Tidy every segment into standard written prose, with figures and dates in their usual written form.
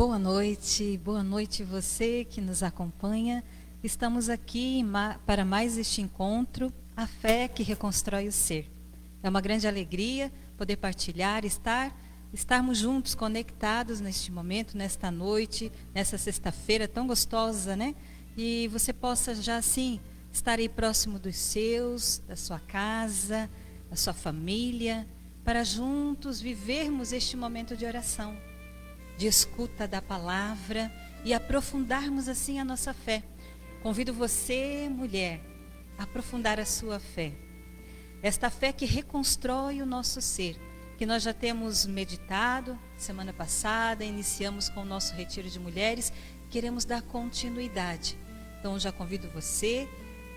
Boa noite você que nos acompanha. Estamos aqui para mais este encontro, a fé que reconstrói o ser. É uma grande alegria poder partilhar, estarmos juntos, conectados neste momento, nesta noite, nessa sexta-feira tão gostosa, né? E você possa já assim estar aí próximo dos seus, da sua casa, da sua família, para juntos vivermos este momento de oração, de escuta da palavra e aprofundarmos assim a nossa fé. Convido você, mulher, a aprofundar a sua fé. Esta fé que reconstrói o nosso ser, que nós já temos meditado semana passada, iniciamos com o nosso retiro de mulheres, queremos dar continuidade. Então já convido você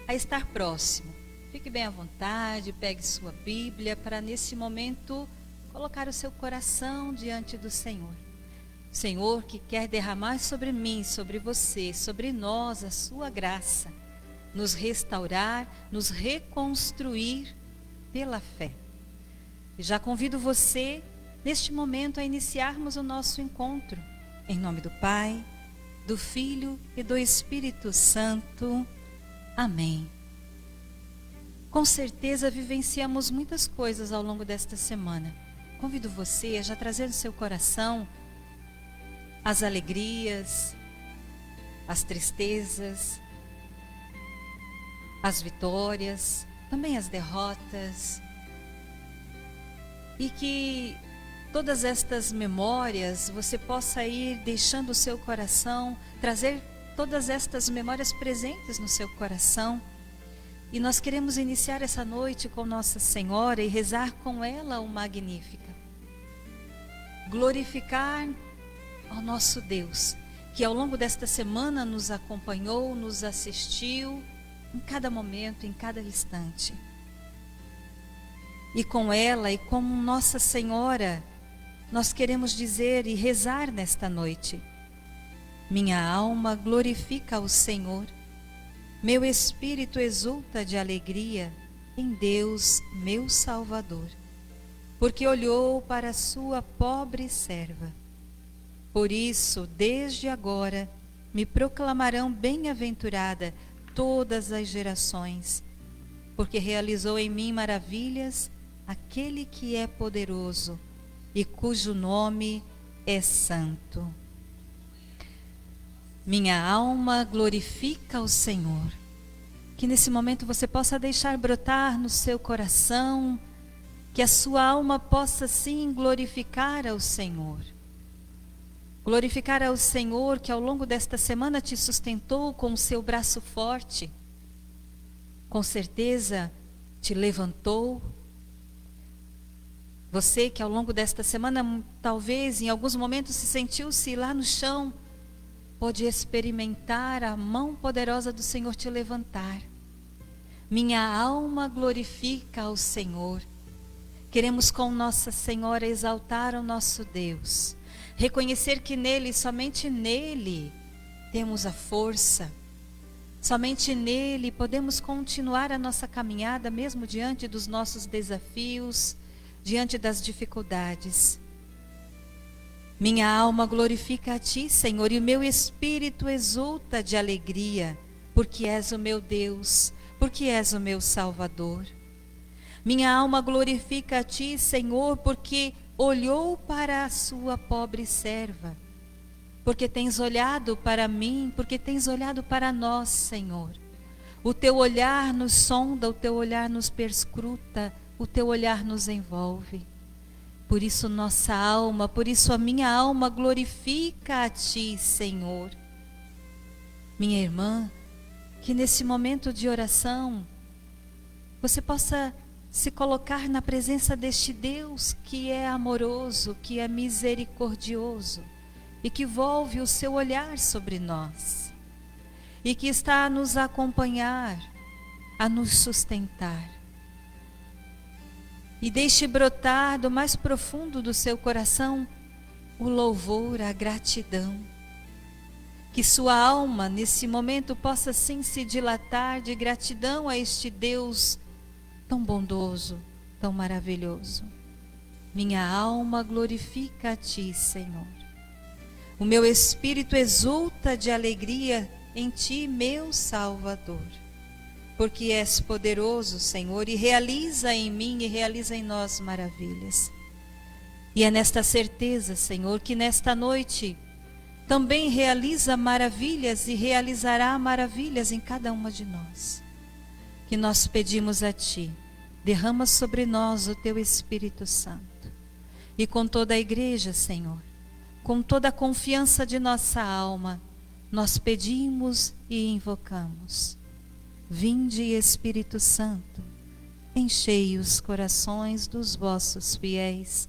a estar próximo. Fique bem à vontade, pegue sua Bíblia para nesse momento colocar o seu coração diante do Senhor. Senhor que quer derramar sobre mim, sobre você, sobre nós a sua graça, nos restaurar, nos reconstruir pela fé. E já convido você, neste momento, a iniciarmos o nosso encontro. Em nome do Pai, do Filho e do Espírito Santo. Amém. Com certeza vivenciamos muitas coisas ao longo desta semana. Convido você a já trazer no seu coração as alegrias, as tristezas, as vitórias, também as derrotas. E que todas estas memórias você possa ir deixando o seu coração, trazer todas estas memórias presentes no seu coração. E nós queremos iniciar essa noite com Nossa Senhora e rezar com ela o Magnífica. Glorificar ao nosso Deus, que ao longo desta semana nos acompanhou, nos assistiu, em cada momento, em cada instante. E com ela e com Nossa Senhora, nós queremos dizer e rezar nesta noite: minha alma glorifica ao Senhor, meu espírito exulta de alegria em Deus, meu Salvador, porque olhou para a sua pobre serva. Por isso, desde agora, me proclamarão bem-aventurada todas as gerações, porque realizou em mim maravilhas aquele que é poderoso e cujo nome é santo. Minha alma glorifica o Senhor. Que nesse momento você possa deixar brotar no seu coração, que a sua alma possa sim glorificar ao Senhor. Glorificar ao Senhor que ao longo desta semana te sustentou com o seu braço forte. Com certeza te levantou. Você que ao longo desta semana, talvez em alguns momentos se sentiu-se lá no chão, pode experimentar a mão poderosa do Senhor te levantar. Minha alma glorifica ao Senhor. Queremos com Nossa Senhora exaltar o nosso Deus. Reconhecer que nele, somente nele, temos a força. Somente nele podemos continuar a nossa caminhada, mesmo diante dos nossos desafios, diante das dificuldades. Minha alma glorifica a ti, Senhor, e o meu espírito exulta de alegria, porque és o meu Deus, porque és o meu Salvador. Minha alma glorifica a ti, Senhor, porque olhou para a sua pobre serva, porque tens olhado para mim, porque tens olhado para nós, Senhor. O teu olhar nos sonda, o teu olhar nos perscruta, o teu olhar nos envolve. Por isso nossa alma, por isso a minha alma glorifica a ti, Senhor. Minha irmã, que nesse momento de oração, você possa se colocar na presença deste Deus que é amoroso, que é misericordioso e que volve o seu olhar sobre nós e que está a nos acompanhar, a nos sustentar. E deixe brotar do mais profundo do seu coração o louvor, a gratidão. Que sua alma nesse momento possa sim se dilatar de gratidão a este Deus tão bondoso, tão maravilhoso. Minha alma glorifica a ti, Senhor. O meu espírito exulta de alegria em ti, meu Salvador. Porque és poderoso, Senhor, e realiza em mim e realiza em nós maravilhas. E é nesta certeza, Senhor, que nesta noite também realiza maravilhas e realizará maravilhas em cada uma de nós. Que nós pedimos a Ti, derrama sobre nós o Teu Espírito Santo. E com toda a igreja, Senhor, com toda a confiança de nossa alma, nós pedimos e invocamos. Vinde, Espírito Santo, enchei os corações dos vossos fiéis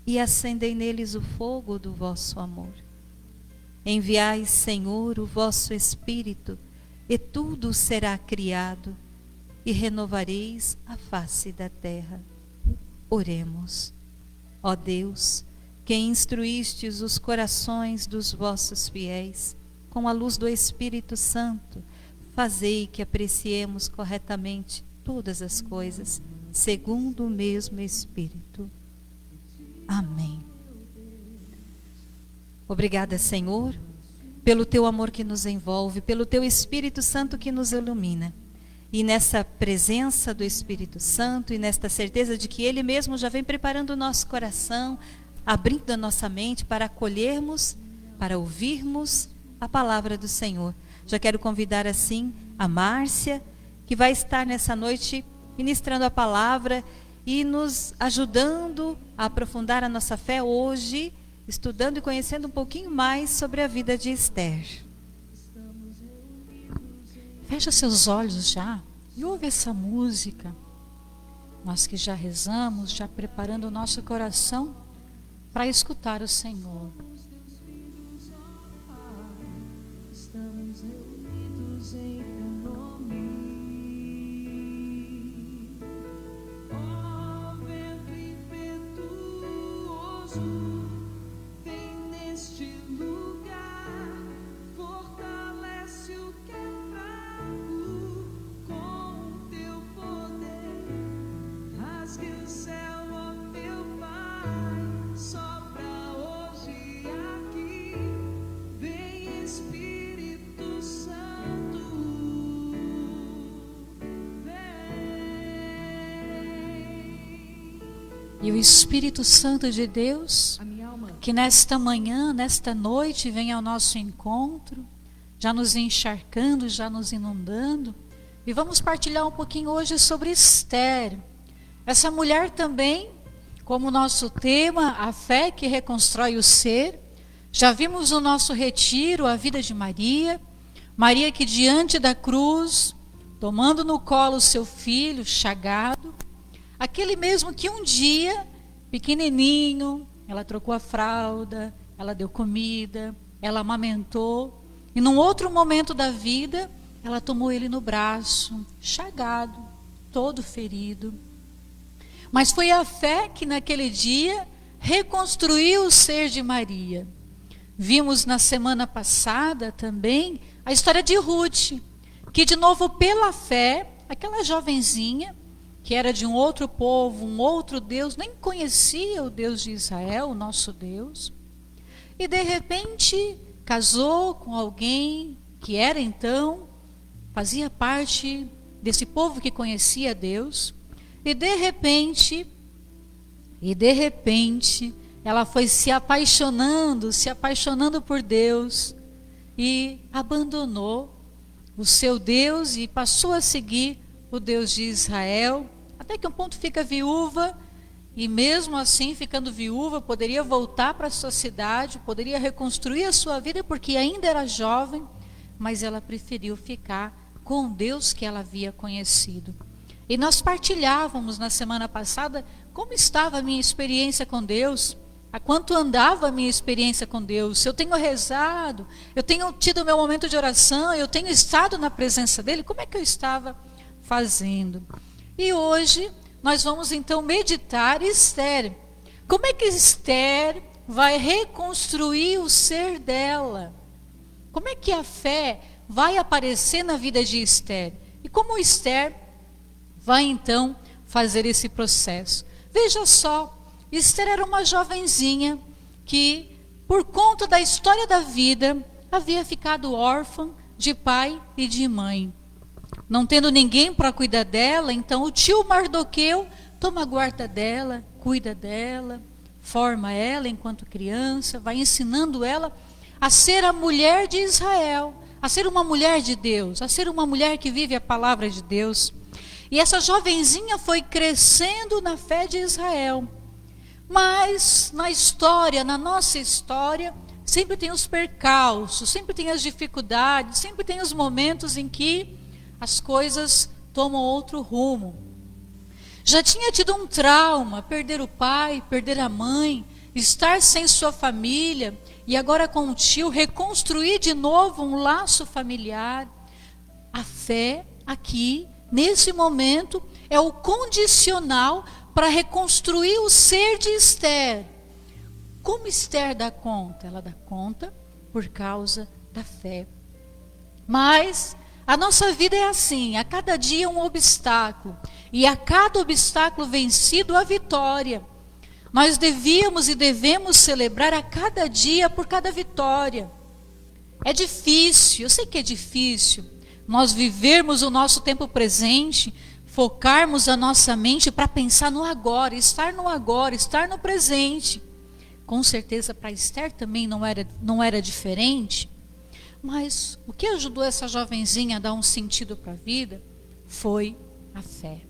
e acendei neles o fogo do vosso amor. Enviai, Senhor, o vosso Espírito, e tudo será criado, e renovareis a face da terra. Oremos. Ó Deus, que instruístes os corações dos vossos fiéis com a luz do Espírito Santo, fazei que apreciemos corretamente todas as coisas, segundo o mesmo Espírito. Amém. Obrigada, Senhor, pelo Teu amor que nos envolve, pelo Teu Espírito Santo que nos ilumina. E nessa presença do Espírito Santo e nesta certeza de que Ele mesmo já vem preparando o nosso coração, abrindo a nossa mente para acolhermos, para ouvirmos a palavra do Senhor. Já quero convidar assim a Márcia, que vai estar nessa noite ministrando a palavra e nos ajudando a aprofundar a nossa fé hoje, estudando e conhecendo um pouquinho mais sobre a vida de Esther. Fecha seus olhos já e ouve essa música. Nós que já rezamos, já preparando o nosso coração para escutar o Senhor. Estamos reunidos em teu nome. Ó vento impetuoso, vem neste lugar, fortalece o que é fraco com o teu poder. Rasgue o céu, ó meu Pai, sopra hoje aqui, vem Espírito Santo, vem. E o Espírito Santo de Deus, A minha alma que nesta manhã, nesta noite, vem ao nosso encontro, já nos encharcando, já nos inundando. E vamos partilhar um pouquinho hoje sobre Esther. Essa mulher também, como nosso tema, a fé que reconstrói o ser. Já vimos no nosso retiro a vida de Maria. Maria que diante da cruz, tomando no colo o seu filho chagado, aquele mesmo que um dia, pequenininho, ela trocou a fralda, ela deu comida, ela amamentou. E num outro momento da vida, ela tomou ele no braço, chagado, todo ferido. Mas foi a fé que naquele dia reconstruiu o ser de Maria. Vimos na semana passada também a história de Ruth, que de novo pela fé, aquela jovenzinha, que era de um outro povo, um outro Deus, nem conhecia o Deus de Israel, o nosso Deus, e de repente casou com alguém que era então, fazia parte desse povo que conhecia Deus, e de repente, ela foi se apaixonando por Deus, e abandonou o seu Deus e passou a seguir o Deus de Israel, até que um ponto fica viúva, e mesmo assim, ficando viúva, poderia voltar para a sua cidade, poderia reconstruir a sua vida, porque ainda era jovem, mas ela preferiu ficar com o Deus que ela havia conhecido. E nós partilhávamos na semana passada como estava a minha experiência com Deus, há quanto andava a minha experiência com Deus. Se eu tenho rezado, eu tenho tido o meu momento de oração, eu tenho estado na presença dEle, como é que eu estava fazendo? E hoje nós vamos então meditar Esther. Como é que Esther vai reconstruir o ser dela? Como é que a fé vai aparecer na vida de Esther? E como Esther vai então fazer esse processo? Veja só, Esther era uma jovenzinha que por conta da história da vida, havia ficado órfã de pai e de mãe. Não tendo ninguém para cuidar dela, então o tio Mardoqueu toma guarda dela, cuida dela, forma ela enquanto criança, vai ensinando ela a ser a mulher de Israel, a ser uma mulher de Deus, a ser uma mulher que vive a palavra de Deus. E essa jovenzinha foi crescendo na fé de Israel. Mas na história, na nossa história, sempre tem os percalços, sempre tem as dificuldades, sempre tem os momentos em que as coisas tomam outro rumo. Já tinha tido um trauma, perder o pai, perder a mãe, estar sem sua família, e agora com o tio reconstruir de novo um laço familiar. A fé aqui, nesse momento, é o condicional para reconstruir o ser de Esther. Como Esther dá conta? Ela dá conta por causa da fé. Mas a nossa vida é assim, a cada dia um obstáculo, e a cada obstáculo vencido, a vitória. Nós devíamos e devemos celebrar a cada dia por cada vitória. É difícil, eu sei que é difícil, nós vivermos o nosso tempo presente, focarmos a nossa mente para pensar no agora, estar no presente. Com certeza para Esther também não era diferente. Mas o que ajudou essa jovenzinha a dar um sentido para a vida foi a fé.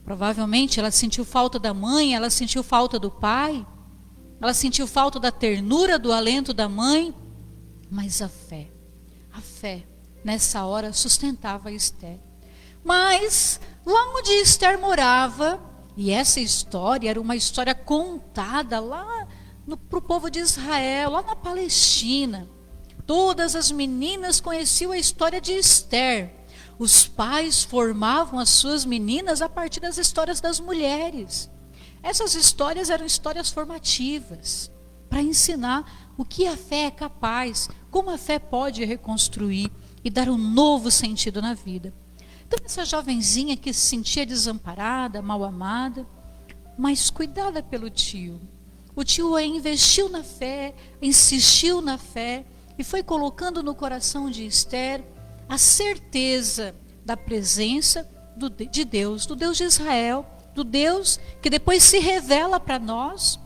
Provavelmente ela sentiu falta da mãe, ela sentiu falta do pai, ela sentiu falta da ternura, do alento da mãe, mas a fé nessa hora sustentava Esther. Mas lá onde Esther morava, e essa história era uma história contada lá para o povo de Israel, lá na Palestina. Todas as meninas conheciam a história de Esther. Os pais formavam as suas meninas a partir das histórias das mulheres. Essas histórias eram histórias formativas, para ensinar o que a fé é capaz, como a fé pode reconstruir e dar um novo sentido na vida. Então essa jovenzinha que se sentia desamparada, mal amada, mas cuidada pelo tio. O tio a investiu na fé, insistiu na fé, e foi colocando no coração de Esther a certeza da presença de Deus, do Deus de Israel, do Deus que depois se revela para nós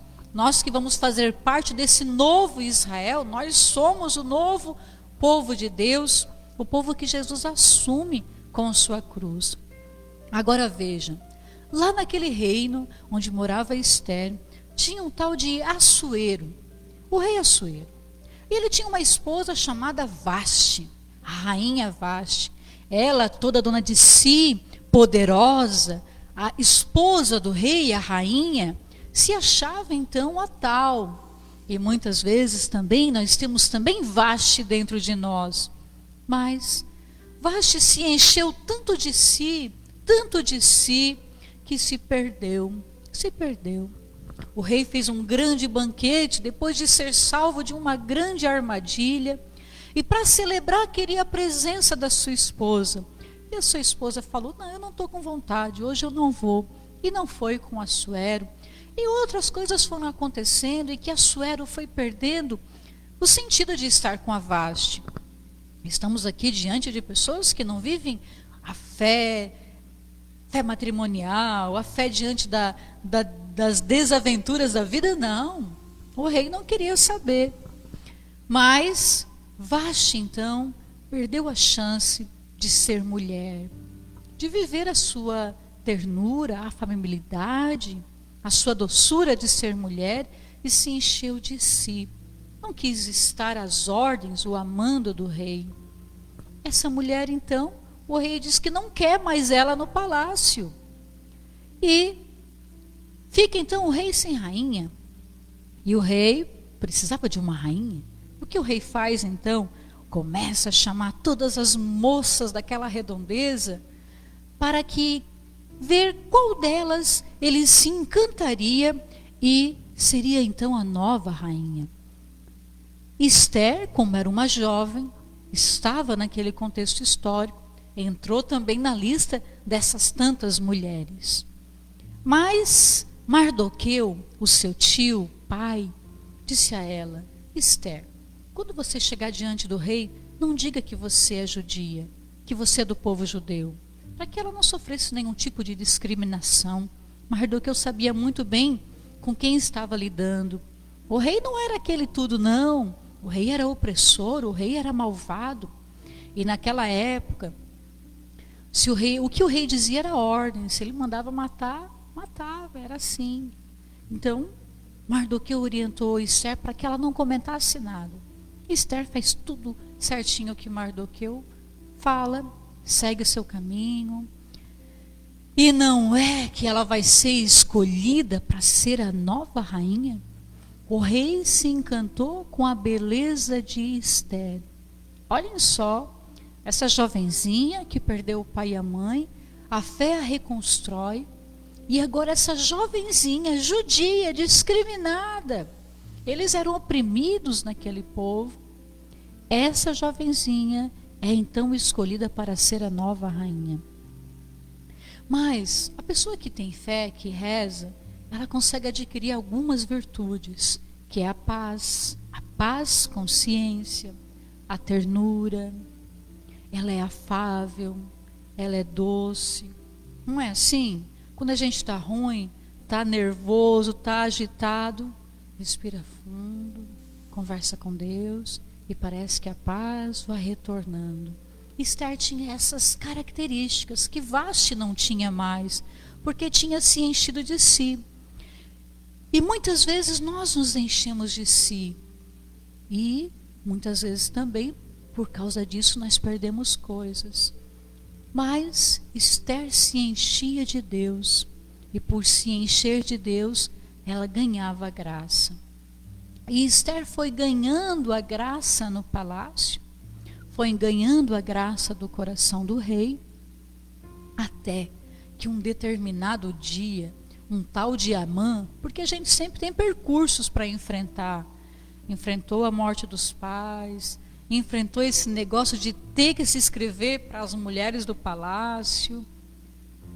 que vamos fazer parte desse novo Israel. Nós somos o novo povo de Deus, o povo que Jesus assume com sua cruz. Agora vejam, lá naquele reino onde morava Esther, tinha um tal de Assuero, o rei Assuero. E ele tinha uma esposa chamada Vaste, a rainha Vaste. Ela, toda dona de si, poderosa, a esposa do rei, a rainha, se achava então a tal. E muitas vezes também nós temos também Vaste dentro de nós. Mas Vaste se encheu tanto de si, que se perdeu. O rei fez um grande banquete depois de ser salvo de uma grande armadilha. E para celebrar queria a presença da sua esposa. E a sua esposa falou: não, eu não estou com vontade, hoje eu não vou. E não foi com Assuero. E outras coisas foram acontecendo e que Assuero foi perdendo o sentido de estar com a Vaste. Estamos aqui diante de pessoas que não vivem a fé matrimonial, a fé diante das desaventuras da vida, não. O rei não queria saber. Mas Vaste, então, perdeu a chance de ser mulher, de viver a sua ternura, a afabilidade, a sua doçura de ser mulher, e se encheu de si. Não quis estar às ordens, o amando do rei. Essa mulher, então, o rei diz que não quer mais ela no palácio. E fica então o rei sem rainha. E o rei precisava de uma rainha. O que o rei faz então? Começa a chamar todas as moças daquela redondeza para que ver qual delas ele se encantaria e seria então a nova rainha. Esther, como era uma jovem, estava naquele contexto histórico, entrou também na lista dessas tantas mulheres. Mas Mardoqueu, o seu tio, pai, disse a ela: Esther, quando você chegar diante do rei, não diga que você é judia, que você é do povo judeu, para que ela não sofresse nenhum tipo de discriminação. Mardoqueu sabia muito bem com quem estava lidando. O rei não era aquele tudo, não. O rei era opressor, o rei era malvado. E naquela época, o que o rei dizia era ordem. Se ele mandava matar, matava, era assim. Então, Mardoqueu orientou Esther para que ela não comentasse nada. Esther faz tudo certinho o que Mardoqueu fala, segue o seu caminho. E não é que ela vai ser escolhida para ser a nova rainha? O rei se encantou com a beleza de Esther. Olhem só, essa jovenzinha que perdeu o pai e a mãe, a fé a reconstrói. E agora essa jovenzinha judia, discriminada, eles eram oprimidos naquele povo. Essa jovenzinha é então escolhida para ser a nova rainha. Mas a pessoa que tem fé, que reza, ela consegue adquirir algumas virtudes, que é a paz com ciência, a ternura, ela é afável, ela é doce. Não é assim? Quando a gente está ruim, está nervoso, está agitado, respira fundo, conversa com Deus e parece que a paz vai retornando. Esther tinha essas características que Vasti não tinha mais, porque tinha se enchido de si. E muitas vezes nós nos enchemos de si. E muitas vezes também, por causa disso, nós perdemos coisas. Mas Esther se enchia de Deus. E por se encher de Deus, ela ganhava graça. E Esther foi ganhando a graça no palácio, foi ganhando a graça do coração do rei, até que um determinado dia, um tal de Amã, porque a gente sempre tem percursos para enfrentar. Enfrentou a morte dos pais, enfrentou esse negócio de ter que se inscrever para as mulheres do palácio,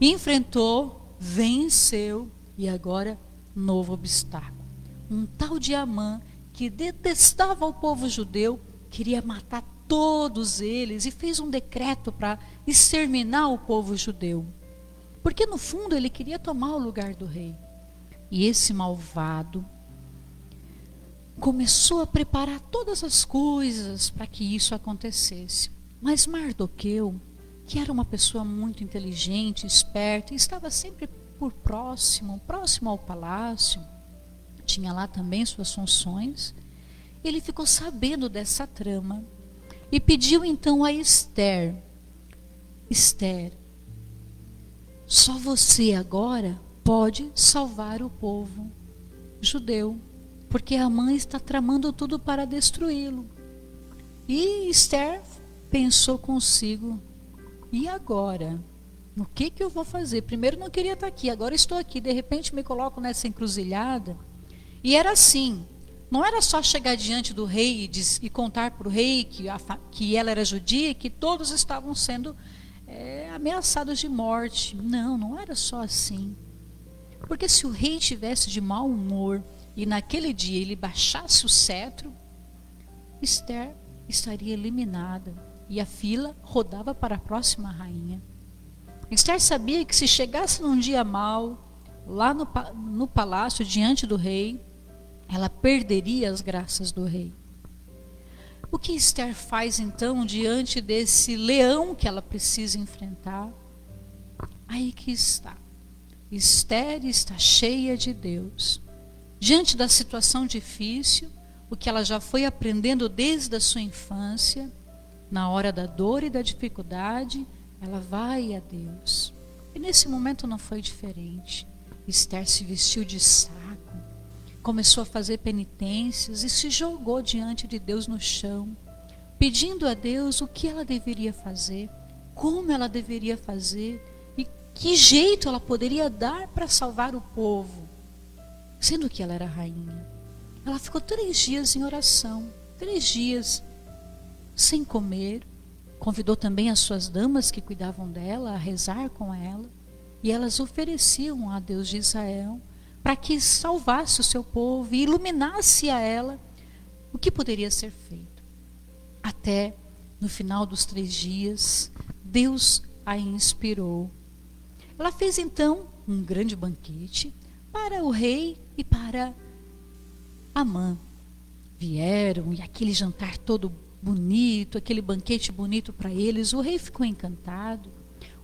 enfrentou, venceu, e agora novo obstáculo. Um tal de Amã, que detestava o povo judeu, queria matar todos eles e fez um decreto para exterminar o povo judeu. Porque no fundo ele queria tomar o lugar do rei. E esse malvado começou a preparar todas as coisas para que isso acontecesse. Mas Mardoqueu, que era uma pessoa muito inteligente, esperta, e estava sempre por próximo ao palácio, tinha lá também suas funções, ele ficou sabendo dessa trama e pediu então a Esther: Esther, só você agora pode salvar o povo judeu, porque Amã está tramando tudo para destruí-lo. E Esther pensou consigo: e agora? O que eu vou fazer? Primeiro não queria estar aqui, agora estou aqui, de repente me coloco nessa encruzilhada. E era assim, não era só chegar diante do rei e contar para o rei que ela era judia e que todos estavam sendo ameaçados de morte. Não era só assim. Porque se o rei tivesse de mau humor e naquele dia ele baixasse o cetro, Esther estaria eliminada e a fila rodava para a próxima rainha. Esther sabia que se chegasse num dia mau, lá no palácio, diante do rei, ela perderia as graças do rei. O que Esther faz então diante desse leão que ela precisa enfrentar? Aí que está. Esther está cheia de Deus. Diante da situação difícil, o que ela já foi aprendendo desde a sua infância, na hora da dor e da dificuldade, ela vai a Deus. E nesse momento não foi diferente. Esther se vestiu de saco, começou a fazer penitências e se jogou diante de Deus no chão, pedindo a Deus o que ela deveria fazer, como ela deveria fazer e que jeito ela poderia dar para salvar o povo, sendo que ela era rainha. Ela ficou 3 dias em oração, 3 dias sem comer. Convidou também as suas damas que cuidavam dela a rezar com ela, e elas ofereciam a Deus de Israel para que salvasse o seu povo e iluminasse a ela o que poderia ser feito. Até no final dos 3 dias, Deus a inspirou. Ela fez então um grande banquete para o rei e para Amã. Vieram e aquele jantar todo bonito, aquele banquete bonito para eles. O rei ficou encantado.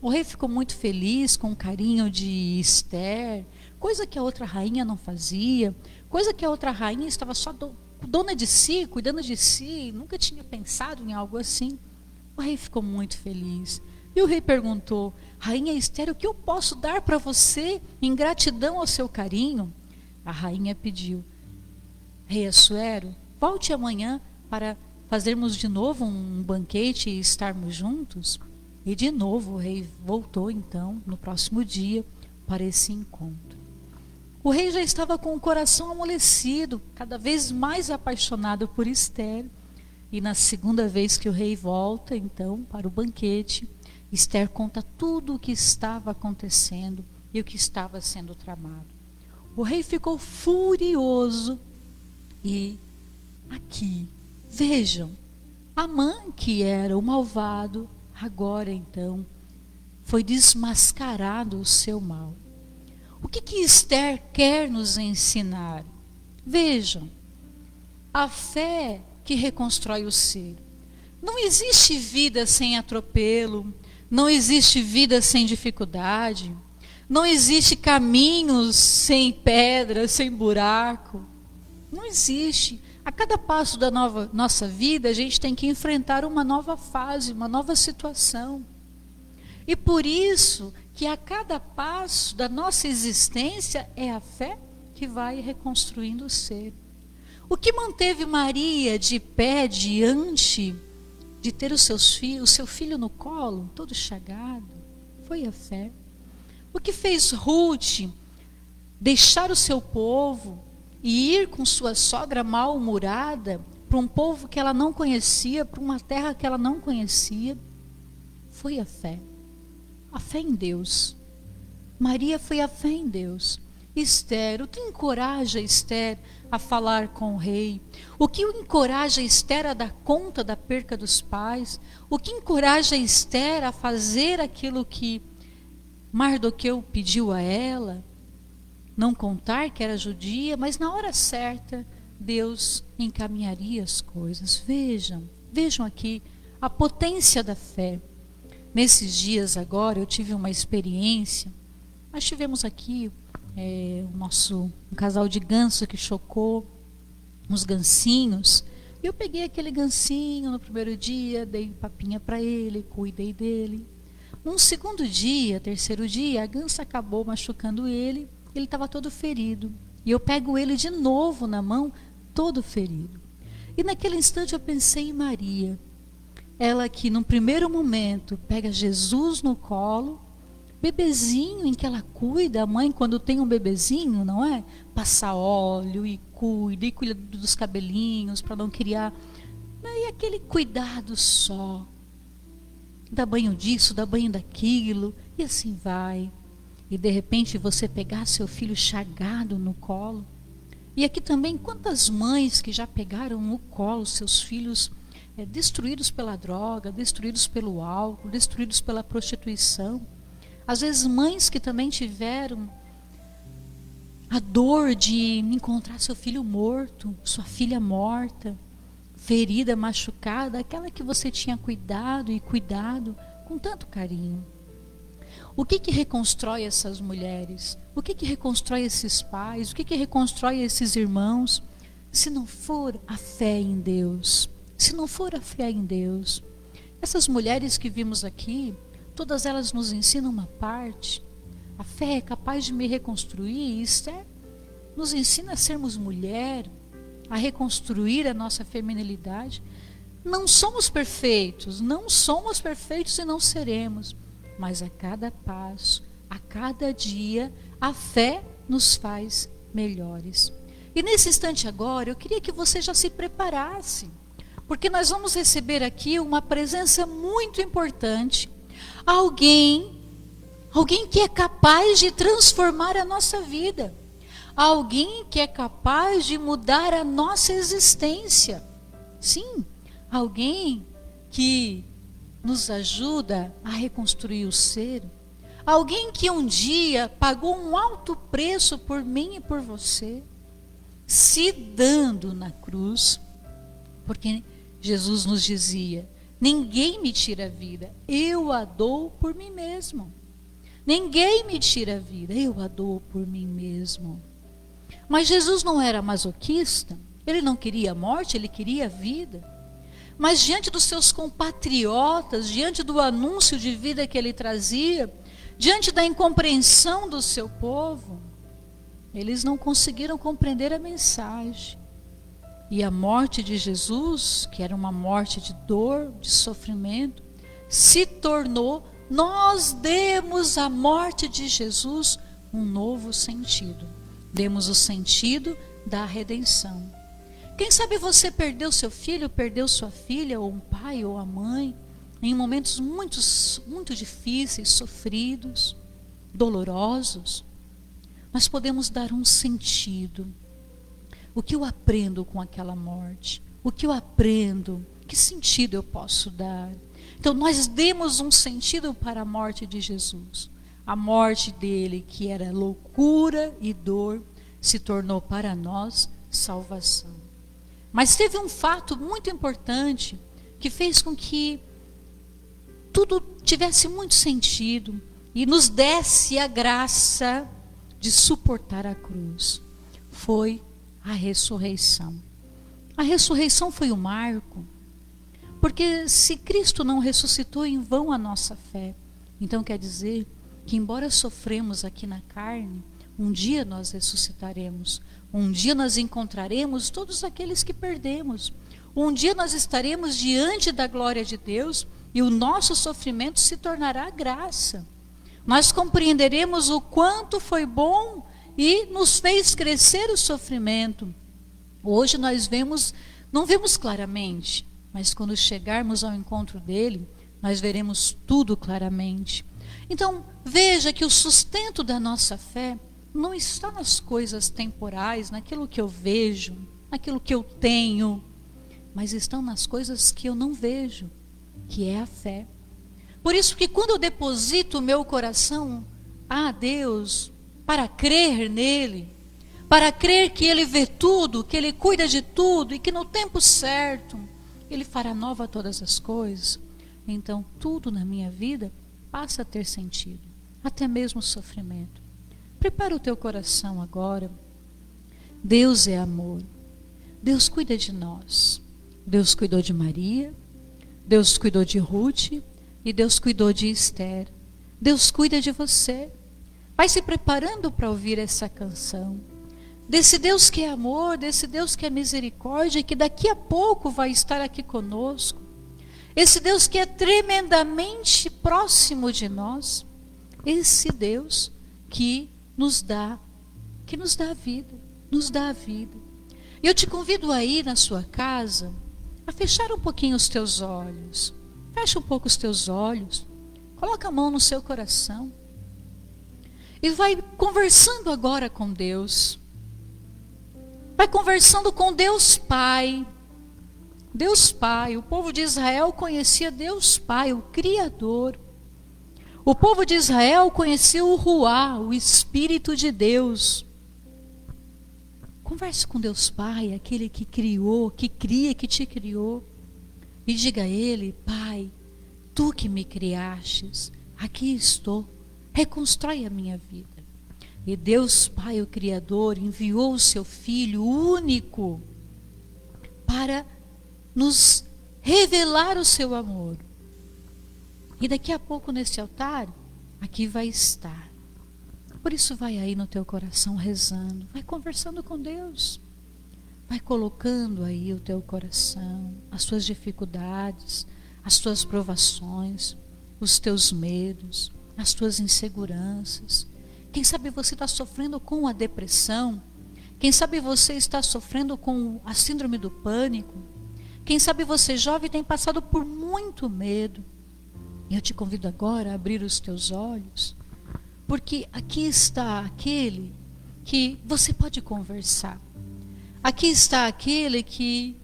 O rei ficou muito feliz com o carinho de Esther, coisa que a outra rainha não fazia, coisa que a outra rainha estava só dona de si, cuidando de si, nunca tinha pensado em algo assim. O rei ficou muito feliz. E o rei perguntou: Rainha Esther, o que eu posso dar para você em gratidão ao seu carinho? A rainha pediu: Rei Assuero, volte amanhã para fazermos de novo um banquete e estarmos juntos. E de novo o rei voltou então, no próximo dia, para esse encontro. O rei já estava com o coração amolecido, cada vez mais apaixonado por Esther. E na segunda vez que o rei volta então para o banquete, Esther conta tudo o que estava acontecendo e o que estava sendo tramado. O rei ficou furioso e aqui, vejam, Amã, que era o malvado, agora então foi desmascarado o seu mal. O que Esther quer nos ensinar? Vejam, a fé que reconstrói o ser. Não existe vida sem atropelo, não existe vida sem dificuldade, não existe caminhos sem pedra, sem buraco. Não existe. A cada passo da nossa vida, a gente tem que enfrentar uma nova fase, uma nova situação. E por isso que a cada passo da nossa existência é a fé que vai reconstruindo o ser. O que manteve Maria de pé diante de ter o seu filho no colo, todo chagado, foi a fé. O que fez Ruth deixar o seu povo e ir com sua sogra mal-humorada para um povo que ela não conhecia, para uma terra que ela não conhecia, foi a fé. A fé em Deus. Maria foi a fé em Deus. Esther, o que encoraja Esther a falar com o rei? O que encoraja Esther a dar conta da perca dos pais? O que encoraja Esther a fazer aquilo que Mardoqueu pediu a ela? Não contar que era judia, mas na hora certa Deus encaminharia as coisas. Vejam aqui a potência da fé. Nesses dias agora eu tive uma experiência. Nós tivemos aqui um casal de ganso que chocou uns gancinhos. Eu peguei aquele gancinho no primeiro dia, dei papinha para ele, cuidei dele. Num segundo dia, terceiro dia, a gança acabou machucando ele. Ele estava todo ferido. E eu pego ele de novo na mão, todo ferido. E naquele instante eu pensei em Maria. Ela que num primeiro momento pega Jesus no colo, bebezinho em que ela cuida, a mãe quando tem um bebezinho, não é? Passa óleo e cuida dos cabelinhos para não criar. E aquele cuidado só. Dá banho disso, dá banho daquilo, e assim vai. E de repente você pegar seu filho chagado no colo. E aqui também, quantas mães que já pegaram no colo seus filhos destruídos pela droga, destruídos pelo álcool, destruídos pela prostituição. Às vezes mães que também tiveram a dor de encontrar seu filho morto, sua filha morta, ferida, machucada, aquela que você tinha cuidado com tanto carinho. O que reconstrói essas mulheres? O que reconstrói esses pais? O que reconstrói esses irmãos? Se não for a fé em Deus. Se não for a fé em Deus. Essas mulheres que vimos aqui, todas elas nos ensinam uma parte. A fé é capaz de me reconstruir. Esther nos ensina a sermos mulher, a reconstruir a nossa feminilidade. Não somos perfeitos e não seremos. Mas a cada passo, a cada dia, a fé nos faz melhores. E nesse instante agora, eu queria que você já se preparasse, porque nós vamos receber aqui uma presença muito importante. Alguém que é capaz de transformar a nossa vida. alguém que é capaz de mudar a nossa existência. Sim, alguém que nos ajuda a reconstruir o ser. Alguém que um dia pagou um alto preço por mim e por você, se dando na cruz, porque Jesus nos dizia: ninguém me tira a vida, eu a dou por mim mesmo. Ninguém me tira a vida, eu a dou por mim mesmo. Mas Jesus não era masoquista, ele não queria a morte, ele queria a vida. Mas diante dos seus compatriotas, diante do anúncio de vida que ele trazia, diante da incompreensão do seu povo, eles não conseguiram compreender a mensagem. E a morte de Jesus, que era uma morte de dor, de sofrimento, se tornou, nós demos à morte de Jesus um novo sentido. Demos o sentido da redenção. Quem sabe você perdeu seu filho, perdeu sua filha, ou um pai, ou a mãe, em momentos muito difíceis, sofridos, dolorosos. Nós podemos dar um sentido. O que eu aprendo com aquela morte? O que eu aprendo? Que sentido eu posso dar? Então nós demos um sentido para a morte de Jesus. A morte dele, que era loucura e dor, se tornou para nós salvação. Mas teve um fato muito importante que fez com que tudo tivesse muito sentido e nos desse a graça de suportar a cruz. Foi a ressurreição. A ressurreição foi o marco, porque se Cristo não ressuscitou, em vão a nossa fé. Então quer dizer que, embora sofremos aqui na carne, um dia nós ressuscitaremos. Um dia nós encontraremos todos aqueles que perdemos. Um dia nós estaremos diante da glória de Deus e o nosso sofrimento se tornará graça. Nós compreenderemos o quanto foi bom e nos fez crescer o sofrimento. Hoje nós não vemos claramente, mas quando chegarmos ao encontro dele, nós veremos tudo claramente. Então, veja que o sustento da nossa fé não está nas coisas temporais, naquilo que eu vejo, naquilo que eu tenho, mas estão nas coisas que eu não vejo, que é a fé. Por isso que quando eu deposito o meu coração a Deus, para crer nele, para crer que ele vê tudo, que ele cuida de tudo e que no tempo certo ele fará nova todas as coisas, então tudo na minha vida passa a ter sentido, até mesmo o sofrimento. Prepara o teu coração agora. Deus é amor. Deus cuida de nós. Deus cuidou de Maria, Deus cuidou de Ruth e Deus cuidou de Esther. Deus cuida de você. Vai se preparando para ouvir essa canção. Desse Deus que é amor, desse Deus que é misericórdia e que daqui a pouco vai estar aqui conosco. Esse Deus que é tremendamente próximo de nós. Esse Deus que nos dá a vida, nos dá a vida. E eu te convido aí na sua casa a fechar um pouquinho os teus olhos. Fecha um pouco os teus olhos, coloca a mão no seu coração e vai conversando agora com Deus. Vai conversando com Deus Pai. Deus Pai, o povo de Israel conhecia Deus Pai, o Criador. O povo de Israel conhecia o Ruá, o Espírito de Deus. Converse com Deus Pai, aquele que criou, que cria, que te criou. E diga a Ele: Pai, Tu que me criastes, aqui estou, reconstrói a minha vida. E Deus Pai, o Criador, enviou o seu Filho único para nos revelar o seu amor. E daqui a pouco nesse altar, aqui vai estar. Por isso vai aí no teu coração rezando, vai conversando com Deus. Vai colocando aí o teu coração, as tuas dificuldades, as tuas provações, os teus medos, as tuas inseguranças. Quem sabe você está sofrendo com a depressão. Quem sabe você está sofrendo com a síndrome do pânico. Quem sabe você, jovem, tem passado por muito medo. E eu te convido agora a abrir os teus olhos, porque aqui está aquele que você pode conversar. Aqui está aquele que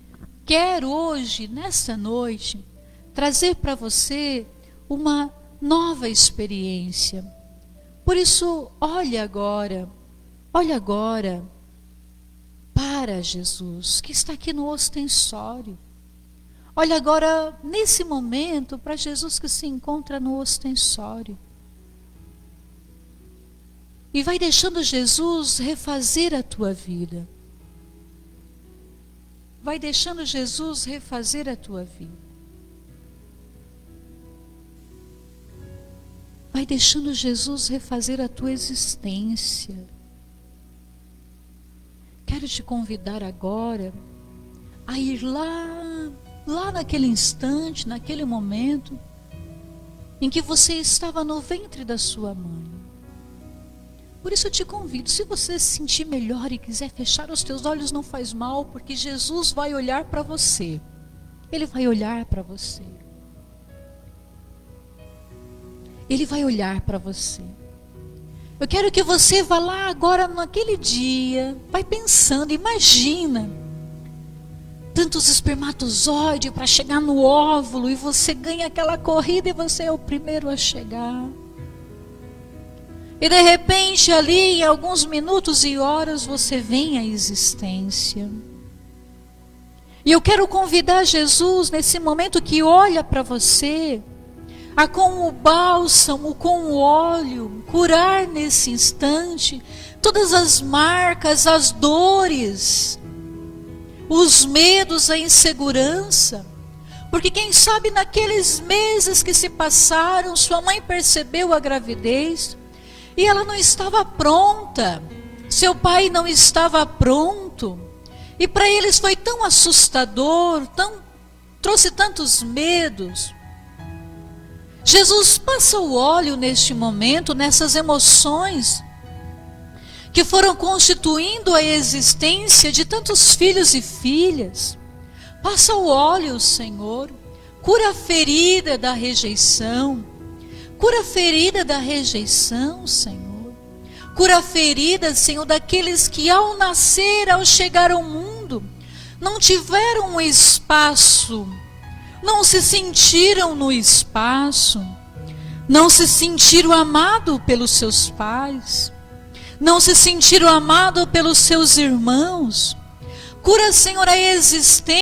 quer hoje, nesta noite, trazer para você uma nova experiência. Por isso, olhe agora para Jesus, que está aqui no ostensório. Olha agora, nesse momento, para Jesus que se encontra no ostensório. E vai deixando Jesus refazer a tua vida. Vai deixando Jesus refazer a tua vida. Vai deixando Jesus refazer a tua existência. Quero te convidar agora a ir lá naquele instante, naquele momento em que você estava no ventre da sua mãe. Por isso eu te convido, se você se sentir melhor e quiser fechar os teus olhos, não faz mal, porque Jesus vai olhar para você. Ele vai olhar para você. Ele vai olhar para você. Eu quero que você vá lá agora naquele dia, vai pensando, imagina tantos espermatozoides para chegar no óvulo e você ganha aquela corrida e você é o primeiro a chegar. E de repente ali em alguns minutos e horas você vem à existência. E eu quero convidar Jesus nesse momento que olha para você, a com o bálsamo, com o óleo, curar nesse instante todas as marcas, as dores, os medos, a insegurança. Porque quem sabe naqueles meses que se passaram, sua mãe percebeu a gravidez e ela não estava pronta, seu pai não estava pronto, e para eles foi tão assustador, trouxe tantos medos. Jesus passa o óleo neste momento, nessas emoções que foram constituindo a existência de tantos filhos e filhas. Passa o óleo, Senhor, cura a ferida da rejeição. Cura a ferida da rejeição, Senhor. Cura a ferida, Senhor, daqueles que ao nascer, ao chegar ao mundo, não tiveram um espaço, não se sentiram no espaço, não se sentiram amados pelos seus pais, não se sentiram amados pelos seus irmãos. Cura, Senhor, a existência